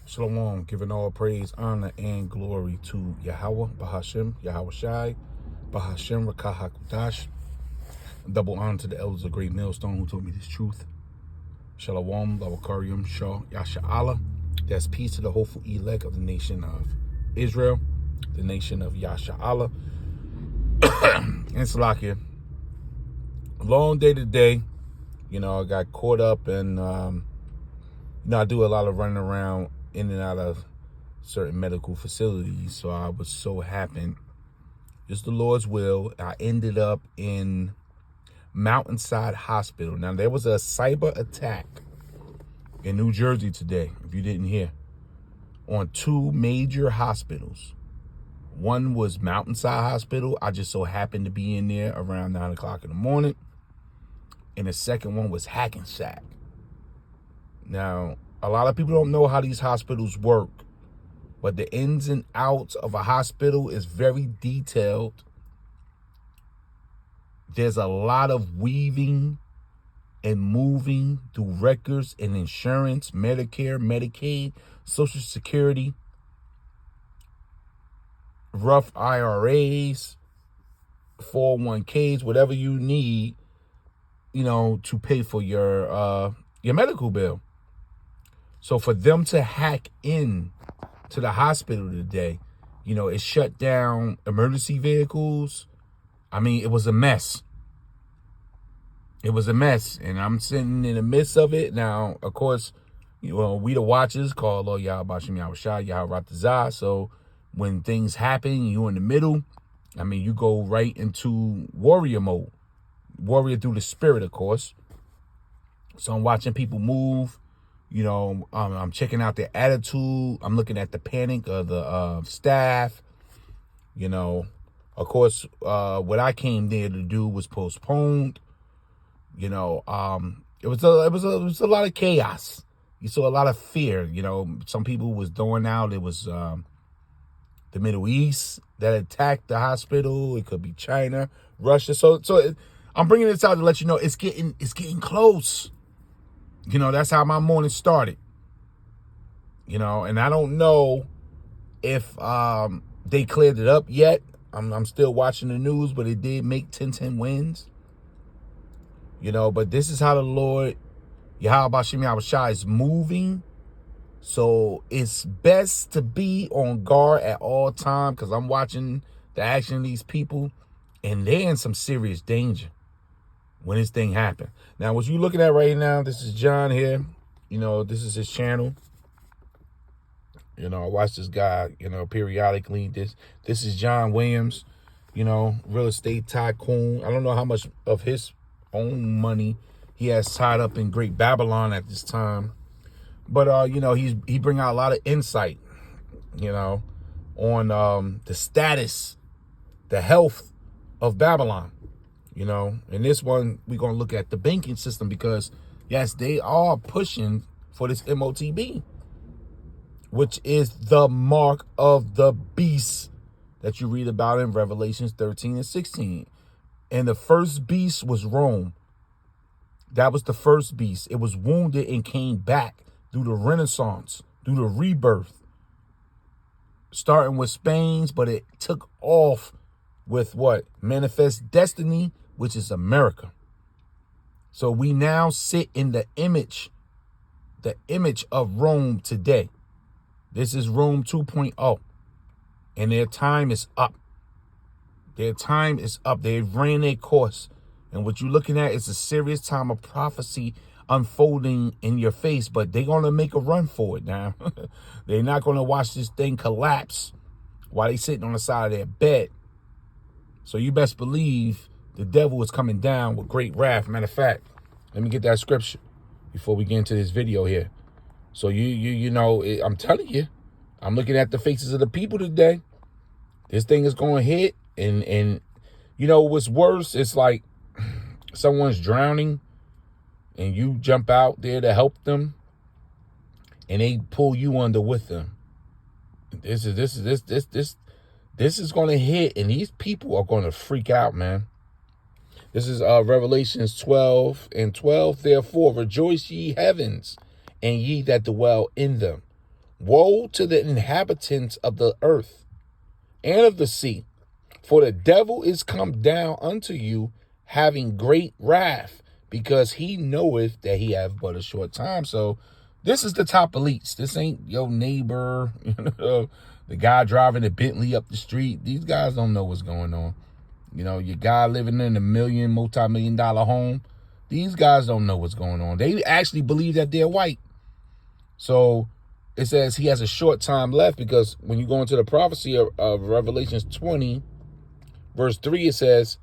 Shalom, giving all praise, honor, and glory to Yahweh, Bahashem, Yahweh Shai, Bahashem, Rakah HaKodash. Double honor to the elders of Great Millstone who taught me this truth. Shalom, Lavakarium, Shah, Yasha'Allah. That's peace to the hopeful elect of the nation of Israel, the nation of Yasha'Allah. And Salakia. Long day today. I got caught up in, I do a lot of running around in and out of certain medical facilities. So I was so happy. Just the Lord's will. I ended up in Mountainside Hospital. Now, there was a cyber attack in New Jersey today, if you didn't hear, on two major hospitals. One was Mountainside Hospital. I just so happened to be in there around 9 o'clock in the morning. And the second one was Hackensack. Now, a lot of people don't know how these hospitals work, but the ins and outs of a hospital is very detailed. There's a lot of weaving and moving through records and insurance, Medicare, Medicaid, Social Security, rough IRAs, 401ks, whatever you need, to pay for your medical bill. So for them to hack in to the hospital today, it shut down emergency vehicles. I mean, it was a mess. It was a mess, and I'm sitting in the midst of it. Now, of course, we the watchers call Lord Yahweh Bashem Yahweh Shai, Yahweh Ratazah. So when things happen, you in the middle, you go right into warrior mode. Warrior through the spirit, of course. So I'm watching people move. I'm checking out their attitude. I'm looking at the panic of the staff. Of course, what I came there to do was postponed. It was a lot of chaos. You saw a lot of fear. Some people was throwing out. It was the Middle East that attacked the hospital. It could be China, Russia. I'm bringing this out to let you know it's getting close. That's how my morning started. And I don't know if they cleared it up yet. I'm still watching the news, but it did make 10-10 wins. But this is how the Lord, Yahweh Bashem Yahweh Shai, is moving. So it's best to be on guard at all times, because I'm watching the action of these people, and they're in some serious danger when this thing happened. Now, what you looking at right now, this is John here. This is his channel. I watch this guy, periodically. This is John Williams, real estate tycoon. I don't know how much of his own money he has tied up in Great Babylon at this time. But, he bring out a lot of insight, on the status, the health of Babylon. In this one, we're going to look at the banking system because, yes, they are pushing for this MOTB, which is the mark of the beast that you read about in Revelations 13 and 16. And the first beast was Rome. That was the first beast. It was wounded and came back through the Renaissance, through the rebirth, starting with Spain's, but it took off with what? Manifest Destiny, which is America. So we now sit in the image of Rome today. This is Rome 2.0. And their time is up. Their time is up. They've ran their course. And what you're looking at is a serious time of prophecy unfolding in your face. But they're going to make a run for it now. They're not going to watch this thing collapse while they're sitting on the side of their bed. So you best believe the devil is coming down with great wrath. Matter of fact, let me get that scripture before we get into this video here. So I'm telling you, I'm looking at the faces of the people today. This thing is going to hit. And what's worse, it's like someone's drowning and you jump out there to help them and they pull you under with them. This is going to hit, and these people are going to freak out, man. This is Revelations 12 and 12. Therefore, rejoice ye heavens, and ye that dwell in them. Woe to the inhabitants of the earth and of the sea, for the devil is come down unto you, having great wrath, because he knoweth that he hath but a short time. So this is the top elites. This ain't your neighbor, the guy driving a Bentley up the street. These guys don't know what's going on. Your guy living in a multi-million-dollar home. These guys don't know what's going on. They actually believe that they're white. So it says he has a short time left, because when you go into the prophecy of Revelations 20, verse 3, it says,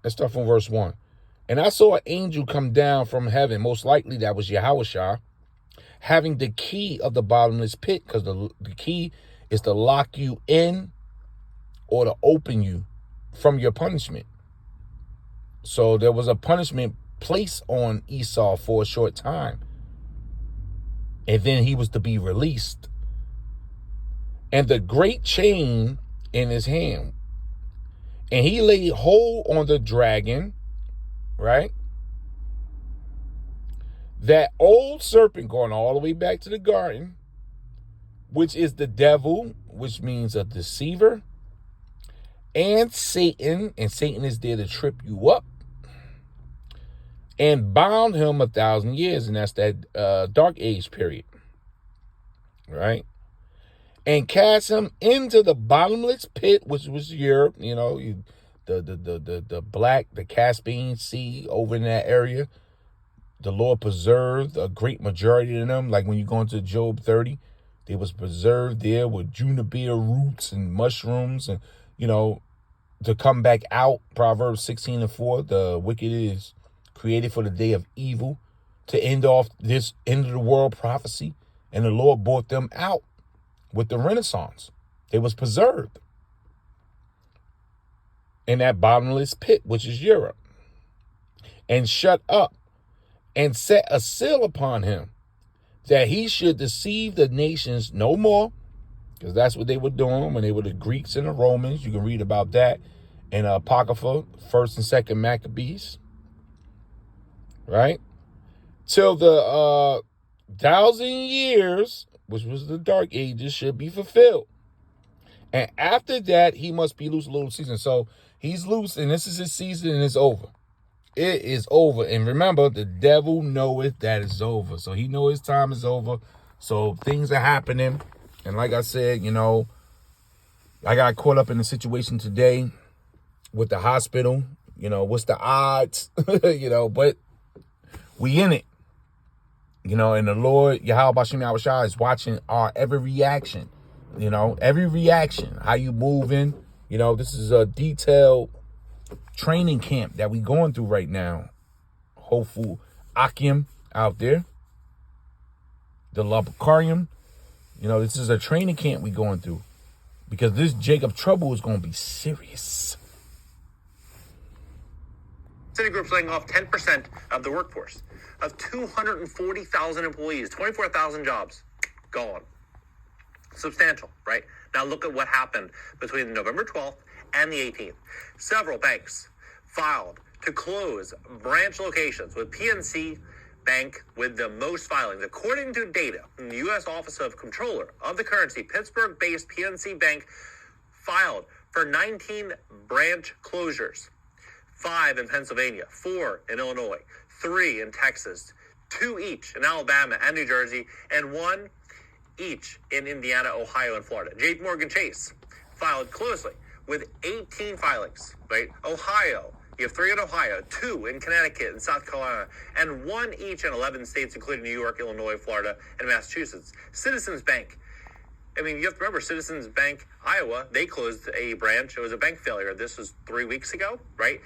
let's start from verse 1. And I saw an angel come down from heaven, most likely that was Yahushua, having the key of the bottomless pit, because the key is to lock you in or to open you from your punishment. So there was a punishment placed on Esau for a short time. And then he was to be released. And the great chain in his hand. And he laid hold on the dragon, right? That old serpent, going all the way back to the garden, which is the devil, which means a deceiver, and Satan is there to trip you up, and bound him 1,000 years, and that's that dark age period, right? And cast him into the bottomless pit, which was Europe, the Caspian Sea over in that area. The Lord preserved a great majority of them. Like when you go into Job 30, they was preserved there with juniper roots and mushrooms, and to come back out. Proverbs 16:4, the wicked is created for the day of evil, to end off this end of the world prophecy. And the Lord brought them out with the Renaissance. They was preserved in that bottomless pit, which is Europe, and shut up, and set a seal upon him, that he should deceive the nations no more, because that's what they were doing when they were the Greeks and the Romans. You can read about that in Apocrypha, 1st and 2nd Maccabees, right? Till the 1,000 years, which was the dark ages, should be fulfilled. And after that, he must be loose a little season. So he's loose, and this is his season, and it's over. It is over. And remember, the devil knoweth that it's over. So he knows his time is over. So things are happening. And like I said, I got caught up in the situation today with the hospital. What's the odds? But we in it. And the Lord, Yahweh Bashim Yahushua, is watching our every reaction. Every reaction. How you moving. This is a detailed training camp that we going through right now. Hopeful Akim out there. The Labakarium. This is a training camp we going through. Because this Jacob trouble is going to be serious. Citigroup's laying off 10% of the workforce. Of 240,000 employees, 24,000 jobs gone. Substantial, right? Now look at what happened between November 12th and the 18th. Several banks filed to close branch locations, with PNC Bank with the most filings. According to data from the U.S. Office of Comptroller of the Currency, Pittsburgh-based PNC Bank filed for 19 branch closures. 5 in Pennsylvania, 4 in Illinois, 3 in Texas, 2 each in Alabama and New Jersey, and 1 each in Indiana, Ohio, and Florida. JP Morgan Chase filed closely with 18 filings, right? Ohio, you have 3 in Ohio, 2 in Connecticut and South Carolina, and 1 each in 11 states, including New York, Illinois, Florida, and Massachusetts. Citizens Bank. You have to remember, Citizens Bank, Iowa, they closed a branch. It was a bank failure. This was 3 weeks ago, right?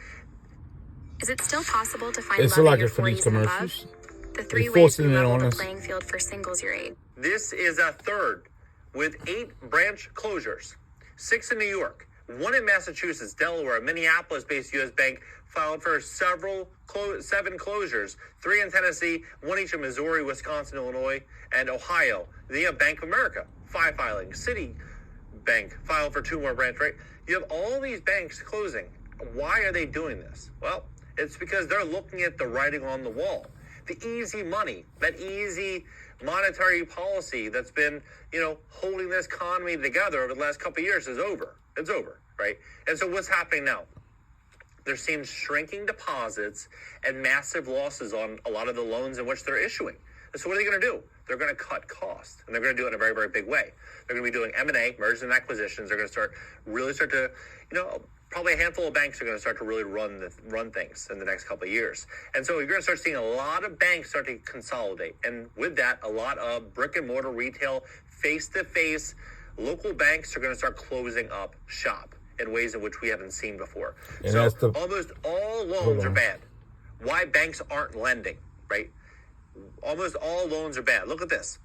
Is it still possible to find It's love like at your it for these 40s and above? commercials. The 3 They're ways forcing we it level on the us. playing field for singles your age. This is a third, with 8 branch closures. 6 in New York, 1 in Massachusetts, Delaware, Minneapolis-based U.S. Bank filed for 7 closures, 3 in Tennessee, 1 each in Missouri, Wisconsin, Illinois, and Ohio. Then you have Bank of America, 5 filings. Citibank filed for 2 more branch, right? You have all these banks closing. Why are they doing this? Well, it's because they're looking at the writing on the wall. The easy money, that easy monetary policy that's been, holding this economy together over the last couple of years is over. It's over, right? And so what's happening now? They're seeing shrinking deposits and massive losses on a lot of the loans in which they're issuing. And so what are they going to do? They're going to cut costs, and they're going to do it in a very, very big way. They're going to be doing M&A, mergers and acquisitions. They're going to really start to, probably a handful of banks are going to start to really run things in the next couple of years. And so you're going to start seeing a lot of banks start to consolidate. And with that, a lot of brick and mortar retail, face-to-face, local banks are going to start closing up shop in ways in which we haven't seen before. And so that's almost all loans are bad. Why banks aren't lending, right? Almost all loans are bad. Look at this.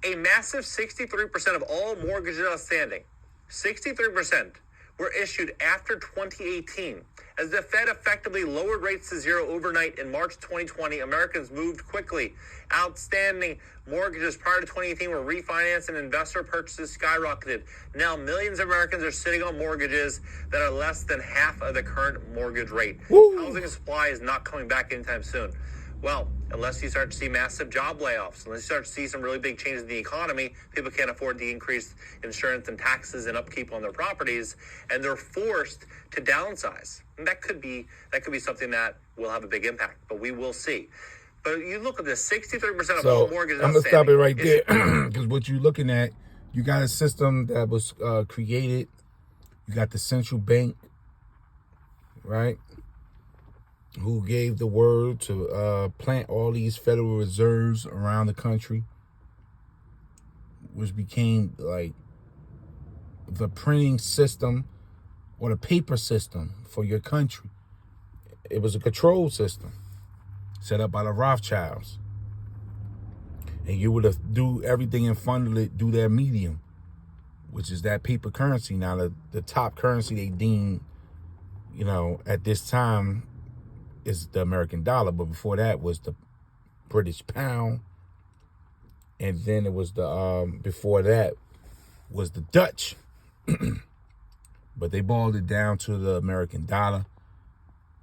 A massive 63% of all mortgages outstanding, 63%, were issued after 2018. As the Fed effectively lowered rates to zero overnight in March 2020, Americans moved quickly. Outstanding mortgages prior to 2018 were refinanced and investor purchases skyrocketed. Now millions of Americans are sitting on mortgages that are less than half of the current mortgage rate. Woo. Housing supply is not coming back anytime soon. Well, unless you start to see massive job layoffs, unless you start to see some really big changes in the economy, people can't afford the increased insurance and taxes and upkeep on their properties, and they're forced to downsize. And that could be something that will have a big impact, but we will see. But you look at this, 63% of all mortgages I'm going to stop it right there, outstanding. because what you're looking at, you got a system that was created. You got the central bank, right, who gave the word to plant all these Federal Reserves around the country, which became like the printing system or the paper system for your country. It was a control system set up by the Rothschilds. And you would have do everything and funnel it, do their medium, which is that paper currency. Now, the top currency they deem, at this time, is the American dollar, but before that was the British pound, and then it was before that was the Dutch. But they boiled it down to the American dollar,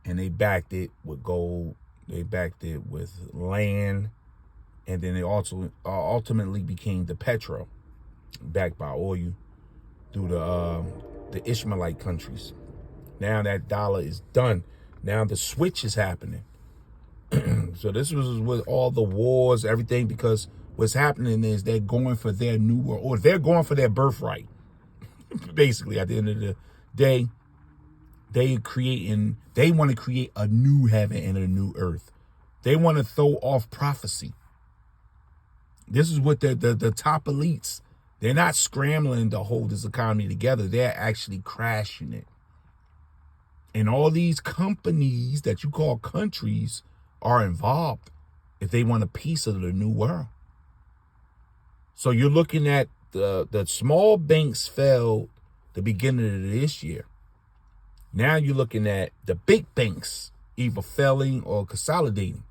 and they backed it with gold, they backed it with land, and then it also ultimately became the petro, backed by oil through the Ishmaelite countries. Now that dollar is done. Now the switch is happening. So this was with all the wars, everything, because what's happening is they're going for their new world, or they're going for their birthright. Basically, at the end of the day, they want to create a new heaven and a new earth. They want to throw off prophecy. This is what the top elites, they're not scrambling to hold this economy together. They're actually crashing it. And all these companies that you call countries are involved if they want a piece of the new world. So you're looking at the small banks fell the beginning of this year. Now you're looking at the big banks either failing or consolidating,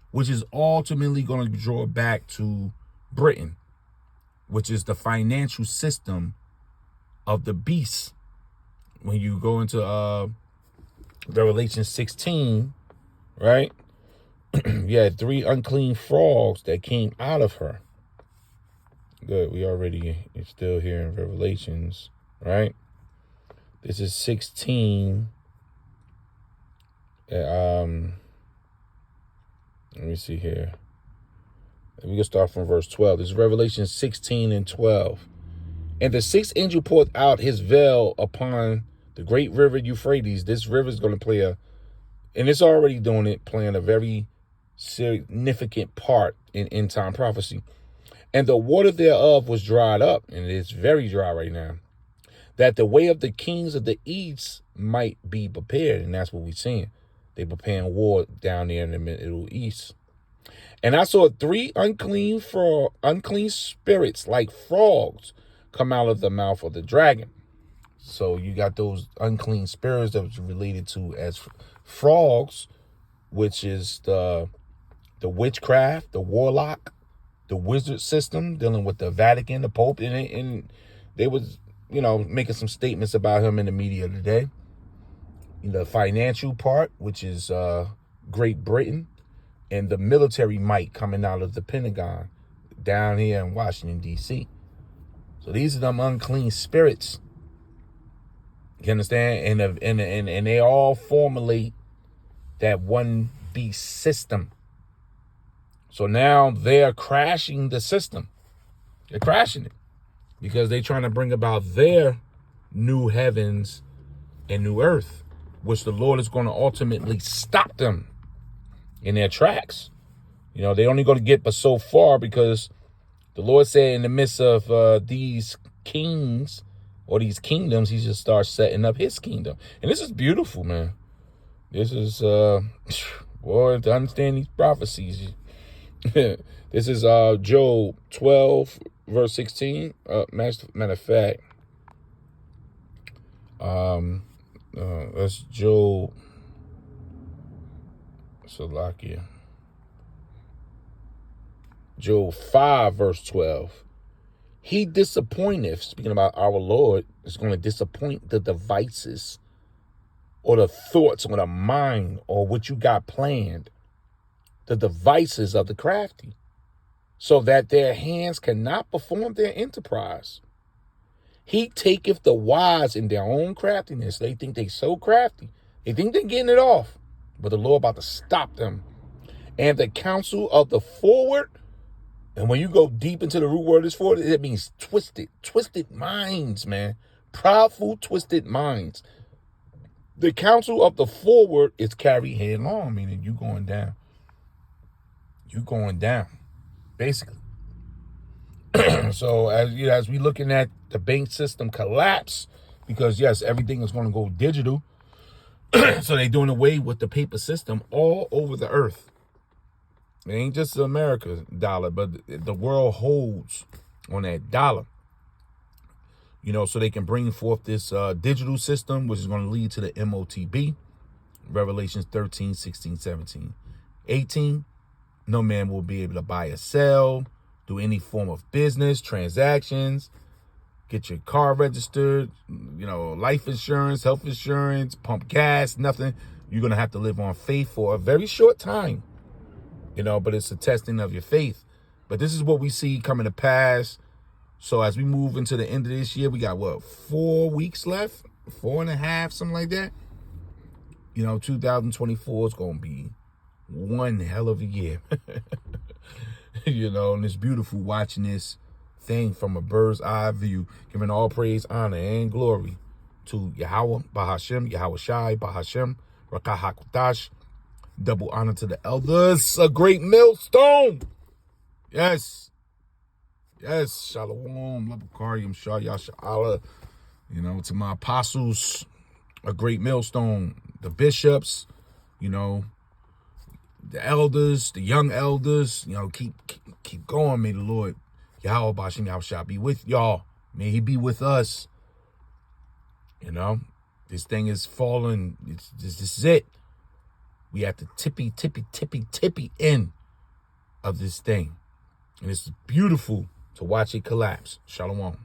which is ultimately going to draw back to Britain, which is the financial system of the beast. When you go into Revelation 16, right? You had 3 unclean frogs that came out of her. Good, it's still here in Revelations, right? This is 16. Let me see here. We can start from verse 12. This is Revelation 16 and 12. And the 6th angel poured out his veil upon the great river Euphrates. This river is going to play and it's already doing it, playing a very significant part in end time prophecy. And the water thereof was dried up, and it's very dry right now, that the way of the kings of the east might be prepared. And that's what we're seeing. They preparing war down there in the Middle East. And I saw 3 unclean spirits like frogs come out of the mouth of the dragon. So you got those unclean spirits that was related to as frogs, which is the witchcraft, the warlock, the wizard system, dealing with the Vatican, the Pope, and they was, making some statements about him in the media today. The financial part, which is Great Britain, and the military might coming out of the Pentagon, down here in Washington, D.C. So these are them unclean spirits. You understand? And they all formulate that one beast system. So now they're crashing the system. They're crashing it because they're trying to bring about their new heavens and new earth, which the Lord is going to ultimately stop them in their tracks. You know, they're only going to get but so far, because the Lord said in the midst of these kings or these kingdoms, he just starts setting up his kingdom. And this is beautiful, man. This is, boy, to understand these prophecies. This is Job 12, verse 16. Matter of fact, that's Job. Salakia. Job 5, verse 12. He disappointeth, speaking about our Lord, is going to disappoint the devices or the thoughts or the mind or what you got planned, the devices of the crafty, so that their hands cannot perform their enterprise. He taketh the wise in their own craftiness. They think they so crafty. They think they're getting it off. But the Lord about to stop them. And the counsel of the forward, and when you go deep into the root word of this forward, it means twisted minds, man. Proudful, twisted minds. The counsel of the forward is carried headlong, meaning you going down. You going down, basically. So as we looking at the bank system collapse, because yes, everything is going to go digital. So they doing away with the paper system all over the earth. It ain't just the America dollar, but the world holds on that dollar. You know, so they can bring forth this digital system, which is going to lead to the MOTB. Revelations 13, 16, 17, 18. No man will be able to buy or sell, do any form of business, transactions, get your car registered, you know, life insurance, health insurance, pump gas, nothing. You're going to have to live on faith for a very short time, you know, but it's a testing of your faith. But this is what we see coming to pass. So as we move into the end of this year, we got 4 weeks left, 4.5, something like that. You know, 2024 is going to be one hell of a year. You know, and it's beautiful watching this thing from a bird's eye view, giving all praise, honor, and glory to Yahweh, Bahashem, Yahweh Shai, Bahashem, Rakah HaKodash. Double honor to the elders, a great millstone. Yes. Yes, Shalom, Labakarim, Shah Yasha'Allah. You know, to my apostles, a great millstone. The bishops, you know, the elders, the young elders, you know, keep going. May the Lord, Yahweh Bashim Yahushua, be with y'all. May he be with us. You know, this thing is falling. This is it. We at the tippy end of this thing. And it's beautiful to watch it collapse. Shalom.